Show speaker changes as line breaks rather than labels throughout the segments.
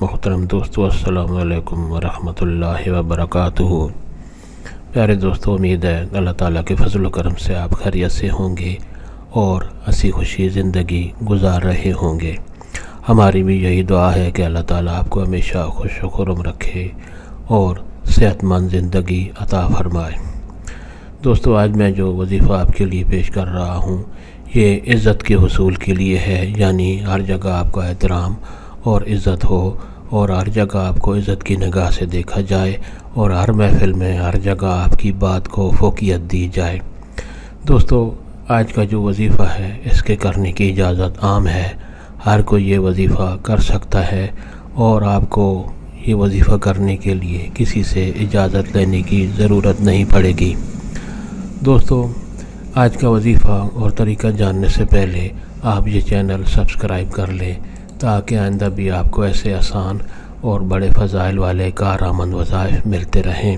محترم دوستو السلام علیکم ورحمۃ اللہ وبرکاتہ۔ پیارے دوستو، امید ہے اللہ تعالیٰ کے فضل و کرم سے آپ خیریت سے ہوں گے اور ہنسی خوشی زندگی گزار رہے ہوں گے۔ ہماری بھی یہی دعا ہے کہ اللہ تعالیٰ آپ کو ہمیشہ خوش و خرم رکھے اور صحت مند زندگی عطا فرمائے۔ دوستو، آج میں جو وظیفہ آپ کے لیے پیش کر رہا ہوں یہ عزت کے حصول کے لیے ہے، یعنی ہر جگہ آپ کا احترام اور عزت ہو اور ہر جگہ آپ کو عزت کی نگاہ سے دیکھا جائے اور ہر محفل میں ہر جگہ آپ کی بات کو فوقیت دی جائے۔ دوستو، آج کا جو وظیفہ ہے اس کے کرنے کی اجازت عام ہے، ہر کوئی یہ وظیفہ کر سکتا ہے اور آپ کو یہ وظیفہ کرنے کے لیے کسی سے اجازت لینے کی ضرورت نہیں پڑے گی۔ دوستو، آج کا وظیفہ اور طریقہ جاننے سے پہلے آپ یہ چینل سبسکرائب کر لیں تاکہ آئندہ بھی آپ کو ایسے آسان اور بڑے فضائل والے کارآمد وظائف ملتے رہیں۔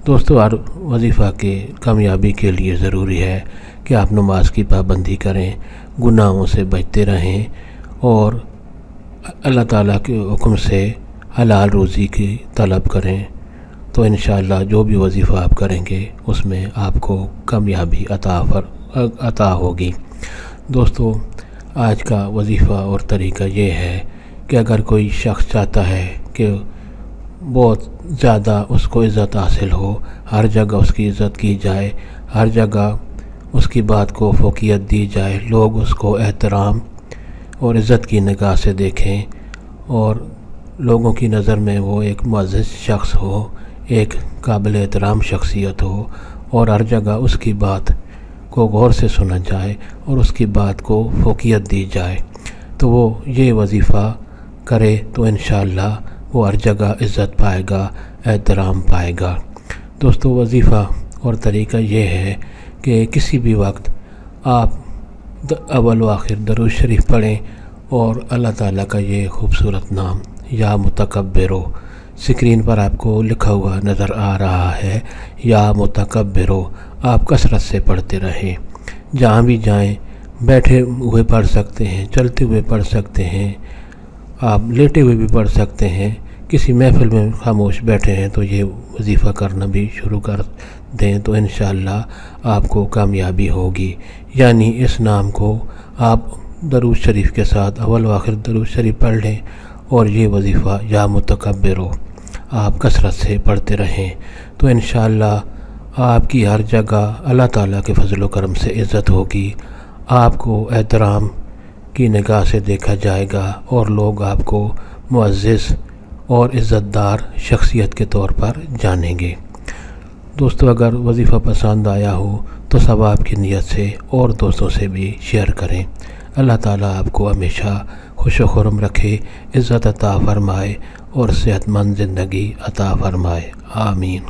دوستو، ہر وظیفہ کے کامیابی کے لیے ضروری ہے کہ آپ نماز کی پابندی کریں، گناہوں سے بچتے رہیں اور اللہ تعالیٰ کے حکم سے حلال روزی کی طلب کریں، تو انشاءاللہ جو بھی وظیفہ آپ کریں گے اس میں آپ کو کامیابی عطا ہوگی۔ دوستو، آج کا وظیفہ اور طریقہ یہ ہے کہ اگر کوئی شخص چاہتا ہے کہ بہت زیادہ اس کو عزت حاصل ہو، ہر جگہ اس کی عزت کی جائے، ہر جگہ اس کی بات کو فوقیت دی جائے، لوگ اس کو احترام اور عزت کی نگاہ سے دیکھیں اور لوگوں کی نظر میں وہ ایک معزز شخص ہو، ایک قابل احترام شخصیت ہو اور ہر جگہ اس کی بات کو غور سے سنا جائے اور اس کی بات کو فوقیت دی جائے، تو وہ یہ وظیفہ کرے تو انشاءاللہ وہ ہر جگہ عزت پائے گا، احترام پائے گا۔ دوستو، وظیفہ اور طریقہ یہ ہے کہ کسی بھی وقت آپ اول و آخر درود شریف پڑھیں اور اللہ تعالیٰ کا یہ خوبصورت نام یا متکبرو اسکرین پر آپ کو لکھا ہوا نظر آ رہا ہے، یا متکبرو، آپ کثرت سے پڑھتے رہیں۔ جہاں بھی جائیں، بیٹھے ہوئے پڑھ سکتے ہیں، چلتے ہوئے پڑھ سکتے ہیں، آپ لیٹے ہوئے بھی پڑھ سکتے ہیں، کسی محفل میں خاموش بیٹھے ہیں تو یہ وظیفہ کرنا بھی شروع کر دیں تو انشاءاللہ آپ کو کامیابی ہوگی۔ یعنی اس نام کو آپ درود شریف کے ساتھ اول و آخر درود شریف پڑھ لیں اور یہ وظیفہ یا متکبرو آپ کثرت سے پڑھتے رہیں تو انشاءاللہ آپ کی ہر جگہ اللہ تعالیٰ کے فضل و کرم سے عزت ہوگی، آپ کو احترام کی نگاہ سے دیکھا جائے گا اور لوگ آپ کو معزز اور عزت دار شخصیت کے طور پر جانیں گے۔ دوستو، اگر وظیفہ پسند آیا ہو تو سب آپ کی نیت سے اور دوستوں سے بھی شیئر کریں۔ اللہ تعالیٰ آپ کو ہمیشہ خوش و خرم رکھے، عزت عطا فرمائے اور صحت مند زندگی عطا فرمائے، آمین۔